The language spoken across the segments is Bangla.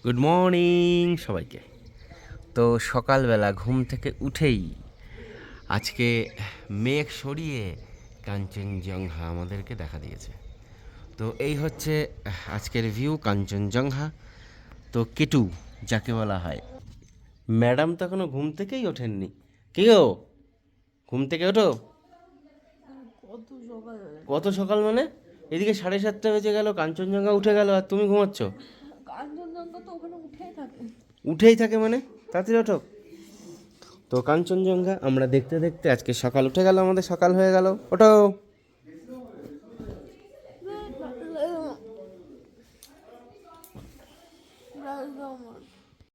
গুড মর্নিং সবাইকে। তো সকালবেলা ঘুম থেকে উঠেই আজকে মেঘ সরিয়ে কাঞ্চনজঙ্ঘা আমাদেরকে দেখা দিয়েছে। তো এই হচ্ছে আজকের ভিউ কাঞ্চনজঙ্ঘা। তো কেটু যাকে বলা হয়, ম্যাডাম তো এখনো ঘুম থেকেই ওঠেননি। কি গো, ঘুম থেকে ওঠো। কত সকাল মানে? এদিকে 7:30 বেজে গেল, কাঞ্চনজঙ্ঘা উঠে গেল, আর তুমি ঘুমাচ্ছ। কাঞ্চনজঙ্ঘা তো ওখানে উঠেই থাকে মানে? তাড়াতাড়ি ওঠো। তো কাঞ্চনজঙ্ঘা আমরা দেখতে দেখতে আজকে সকাল উঠে গেল, আমাদের সকাল হয়ে গেল। ওঠো।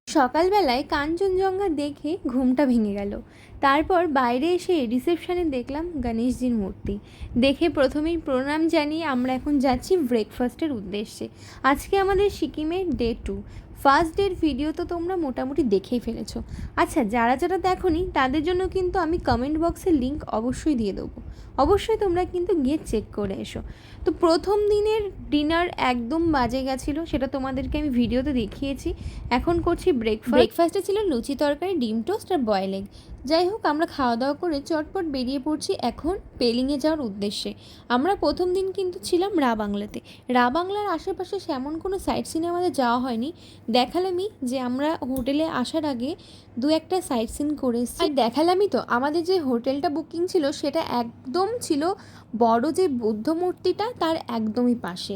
সকালবেলায় কাঞ্চনজঙ্ঘা দেখে ঘুমটা ভেঙে গেল। তারপর বাইরে এসে রিসেপশনে দেখলাম গণেশজির মূর্তি। দেখে প্রথমেই প্রণাম জানিয়ে আমরা এখন যাচ্ছি ব্রেকফাস্টের উদ্দেশ্যে। আজকে আমাদের সিকিমের ডে 2। ফার্স্ট ডের ভিডিও তো তোমরা মোটামুটি দেখেই ফেলেছো। আচ্ছা, যারা যারা দেখোনি তাদের জন্য কিন্তু আমি কমেন্ট বক্সে লিঙ্ক অবশ্যই দিয়ে দেবো। অবশ্যই তোমরা কিন্তু গিয়ে চেক করে এসো। তো প্রথম দিনের ডিনার একদম বাজে গেছিলো, সেটা তোমাদেরকে আমি ভিডিওতে দেখিয়েছি। এখন করছি ব্রেকফাস্টে ছিল লুচি তরকারি, ডিম টোস্ট আর বয়েল এগ। যাই হোক, আমরা খাওয়া দাওয়া করে চটপট বেরিয়ে পড়ছি এখন পেলিংয়ে যাওয়ার উদ্দেশ্যে। আমরা প্রথম দিন কিন্তু ছিলাম রা বাংলাতে। রা বাংলার আশেপাশে সেমন কোনো সাইট সিনে আমাদের যাওয়া হয়নি। দেখালামই যে আমরা হোটেলে আসার আগে দু একটা সাইট সিন করে এসেছি। আর দেখালামই তো, আমাদের যে হোটেলটা বুকিং ছিল সেটা একদম ছিল বড় যে বুদ্ধ মূর্তিটা তার একদমই পাশে।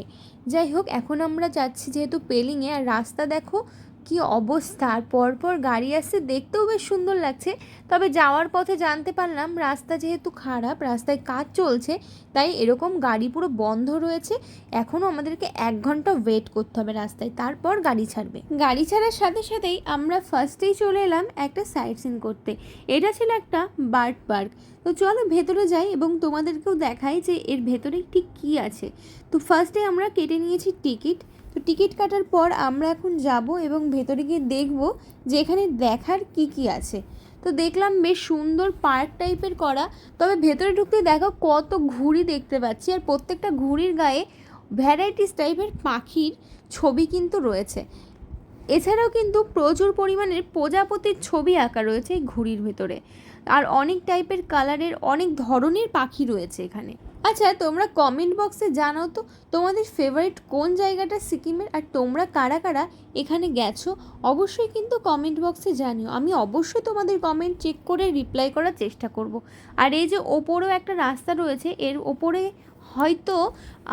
যাই হোক, এখন আমরা যাচ্ছি যেহেতু পেলিংয়ে, আর রাস্তা দেখো কি অবস্থা, আর পরপর গাড়ি আসছে, দেখতেও বেশ সুন্দর লাগছে। তবে যাওয়ার পথে জানতে পারলাম রাস্তা যেহেতু খারাপ, রাস্তায় কাজ চলছে, তাই এরকম গাড়ি পুরো বন্ধ রয়েছে। এখনও আমাদেরকে 1 ঘন্টা ওয়েট করতে হবে রাস্তায়, তারপর গাড়ি ছাড়বে। গাড়ি ছাড়ার সাথে সাথেই আমরা ফার্স্টেই চলে এলাম একটা সাইট সিন করতে। এটা ছিল একটা বার্ড পার্ক। তো চলো ভেতরে যাই এবং তোমাদেরকেও দেখাই যে এর ভেতরে ঠিক কী আছে। তো ফার্স্টে আমরা কেটে নিয়েছি টিকিট। তো টিকিট কাটার পর আমরা এখন যাব এবং ভেতরে গিয়ে দেখব যে এখানে দেখার কি কি আছে। তো দেখলাম বেশ সুন্দর পার্ক টাইপের করা। তবে ভেতরে ঢুকতে দেখো কত ঘুড়ি দেখতে পাচ্ছি, আর প্রত্যেকটা ঘুড়ির গায়ে ভ্যারাইটিস টাইপের পাখির ছবি কিন্তু রয়েছে। এছাড়াও কিন্তু প্রচুর পরিমাণের প্রজাপতির ছবি আঁকা রয়েছে এই ঘুড়ির ভেতরে, আর অনেক টাইপের কালারের অনেক ধরনের পাখি রয়েছে এখানে। আচ্ছা, তোমরা কমেন্ট বক্সে জানাও তো তোমাদের ফেভারিট কোন জায়গাটা সিকিমের, আর তোমরা কারা কারা এখানে গেছো অবশ্যই কিন্তু কমেন্ট বক্সে জানিও। আমি অবশ্যই তোমাদের কমেন্ট চেক করে রিপ্লাই করার চেষ্টা করব। আর এই যে ওপরেও একটা রাস্তা রয়েছে, এর ওপরে হয়তো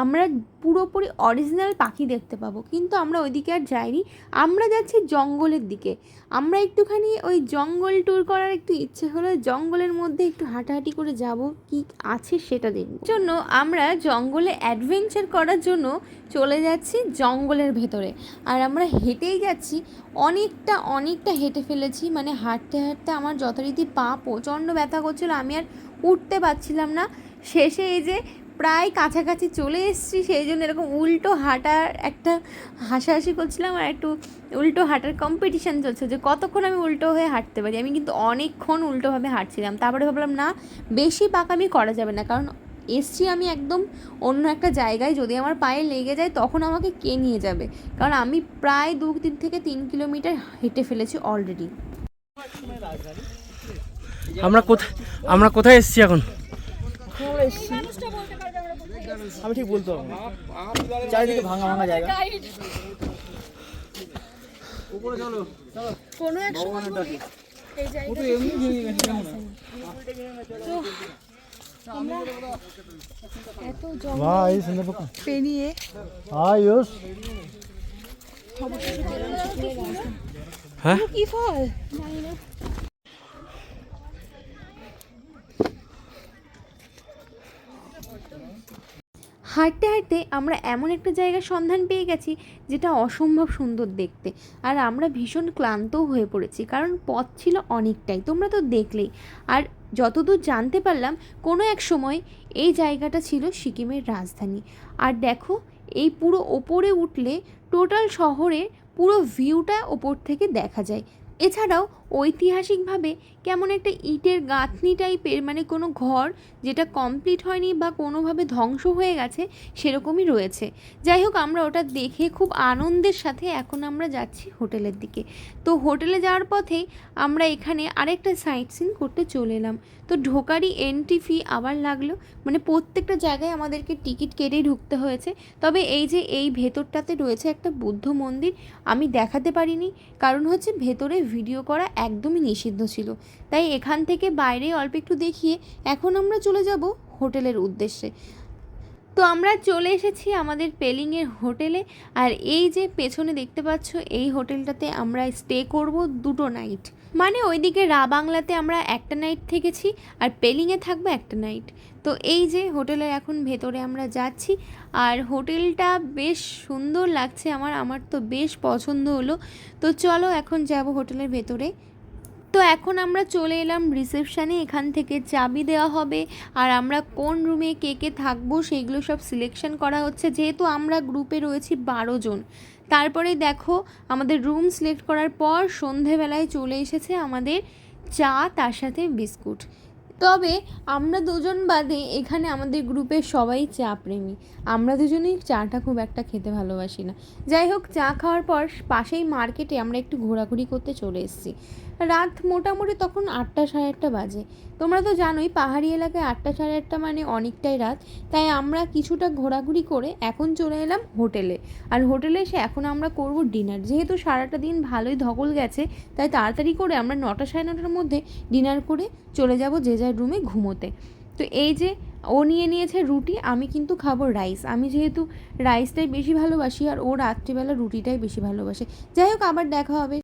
আমরা পুরোপুরি অরিজিনাল পাখি দেখতে পাবো, কিন্তু আমরা ওইদিকে আর যাইনি। আমরা যাচ্ছি জঙ্গলের দিকে। আমরা একটুখানি ওই জঙ্গল ট্যুর করার একটু ইচ্ছে হলো, জঙ্গলের মধ্যে একটু হাঁটাহাঁটি করে যাব, কি আছে সেটা দেখব জন্য আমরা জঙ্গলে অ্যাডভেঞ্চার করার জন্য চলে যাচ্ছি জঙ্গলের ভেতরে। আর আমরা হেঁটেই যাচ্ছি, অনেকটা হেঁটে ফেলেছি, মানে হাঁটতে হাঁটতে আমার যথারীতি পা প্রচণ্ড ব্যথা করছিলো, আমি আর উঠতে পারছিলাম না। শেষে এই যে প্রায় কাছাকাছি চলে এসেছি, সেই জন্য এরকম উল্টো হাঁটার একটা হাসাহাসি করছিলাম, আর একটু উল্টো হাঁটার কম্পিটিশান চলছে যে কতক্ষণ আমি উল্টো হয়ে হাঁটতে পারি। আমি কিন্তু অনেকক্ষণ উল্টোভাবে হাঁটছিলাম, তারপরে ভাবলাম না, বেশি পাকামি করা যাবে না, কারণ এসছি আমি একদম অন্য একটা জায়গায়, যদি আমার পায়ে লেগে যায় তখন আমাকে কে নিয়ে যাবে, কারণ আমি প্রায় 2-3 কিলোমিটার হেঁটে ফেলেছি অলরেডি। আমরা কোথায় এসেছি এখন? আমি ঠিক বলতে পারবো না, চারিদিকে ভাঙা ভাঙা জায়গা। উপরে চলো, কোনো এক সময় এই জায়গাটা এমনি ভেঙে গেছে কেমন তো আমরা এত জঙ্গল পেরিয়ে আয়ুষ হ্যাঁ কি ফল হাঁটতে হাঁটতে আমরা এমন একটা জায়গার সন্ধান পেয়ে গেছি যেটা অসম্ভব সুন্দর দেখতে, আর আমরা ভীষণ ক্লান্তও হয়ে পড়েছি, কারণ পথ ছিল অনেকটাই, তোমরা তো দেখলেই। আর যতদূর জানতে পারলাম কোনো এক সময় এই জায়গাটা ছিল সিকিমের রাজধানী। আর দেখো, এই পুরো ওপরে উঠলে টোটাল শহরের পুরো ভিউটা ওপর থেকে দেখা যায়। এছাড়াও ঐতিহাসিকভাবে কেমন একটা ইটের গাঁথনি টাইপের, মানে কোনো ঘর যেটা কমপ্লিট হয়নি বা কোনোভাবে ধ্বংস হয়ে গেছে সেরকমই রয়েছে। যাই হোক, আমরা ওটা দেখে খুব আনন্দের সাথে এখন আমরা যাচ্ছি হোটেলের দিকে। তো হোটেলে যাওয়ার পথেই আমরা এখানে আরেকটা সাইট সিন করতে চলে এলাম। তো ঢোকারই এন্ট্রি ফি আবার লাগলো, মানে প্রত্যেকটা জায়গায় আমাদেরকে টিকিট কেটেই ঢুকতে হয়েছে। তবে এই যে এই ভেতরটাতে রয়েছে একটা বুদ্ধ মন্দির, আমি দেখাতে পারিনি, কারণ হচ্ছে ভেতরে ভিডিও করা একদমই নিষিদ্ধ ছিল। তাই এখান থেকে বাইরে অল্প একটু দেখিয়ে এখন আমরা চলে যাব হোটেলের উদ্দেশ্যে। তো আমরা চলে এসেছি আমাদের পেলিংয়ের হোটেলে। আর এই যে পেছনে দেখতে পাচ্ছ, এই হোটেলটাতে আমরা স্টে করব 2 নাইট, মানে ওইদিকে বাংলাতে আমরা একটা নাইট থেকেছি আর পেলিংয়ে থাকবো একটা নাইট। তো এই যে হোটেলের এখন ভেতরে আমরা যাচ্ছি, আর হোটেলটা বেশ সুন্দর লাগছে আমার তো বেশ পছন্দ হলো। তো চলো এখন যাব হোটেলের ভেতরে। তো এখন আমরা চলে এলাম রিসেপশানে, এখান থেকে চাবি দেওয়া হবে আর আমরা কোন রুমে কে কে থাকবো সেইগুলো সব সিলেকশন করা হচ্ছে, যেহেতু আমরা গ্রুপে রয়েছি 12 জন। তারপরে দেখো আমাদের রুম সিলেক্ট করার পর সন্ধেবেলায় চলে এসেছে আমাদের চা, তার সাথে বিস্কুট। তবে আমরা 2 জন বাদে এখানে আমাদের গ্রুপের সবাই চা প্রেমী, আমরা দুজনেই চাটা খুব একটা খেতে ভালোবাসি না। যাই হোক, চা খাওয়ার পর পাশেই মার্কেটে আমরা একটু ঘোরাঘুরি করতে চলে এসেছি। রাত মোটামুটি তখন 8টা সাড়ে 8টা বাজে। তোমরা তো জানোই পাহাড়ি এলাকায় 8টা সাড়ে 8টা মানে অনেকটাই রাত। তাই আমরা কিছুটা ঘোরাঘুরি করে এখন চলে এলাম হোটেলে। আর হোটেলে এসে এখন আমরা করব ডিনার। যেহেতু সারাটা দিন ভালোই ধকল গেছে, তাই তাড়াতাড়ি করে আমরা 9টা সাড়ে 9টার মধ্যে ডিনার করে চলে যাব যে যার রুমে ঘুমোতে। তো এই যে ও নিয়ে নিয়েছে রুটি, আমি কিন্তু খাবো রাইস। আমি যেহেতু রাইসটাই বেশি ভালোবাসি আর ও রাত্রিবেলা রুটিটাই বেশি ভালোবাসে। যাই হোক, আবার দেখা হবে।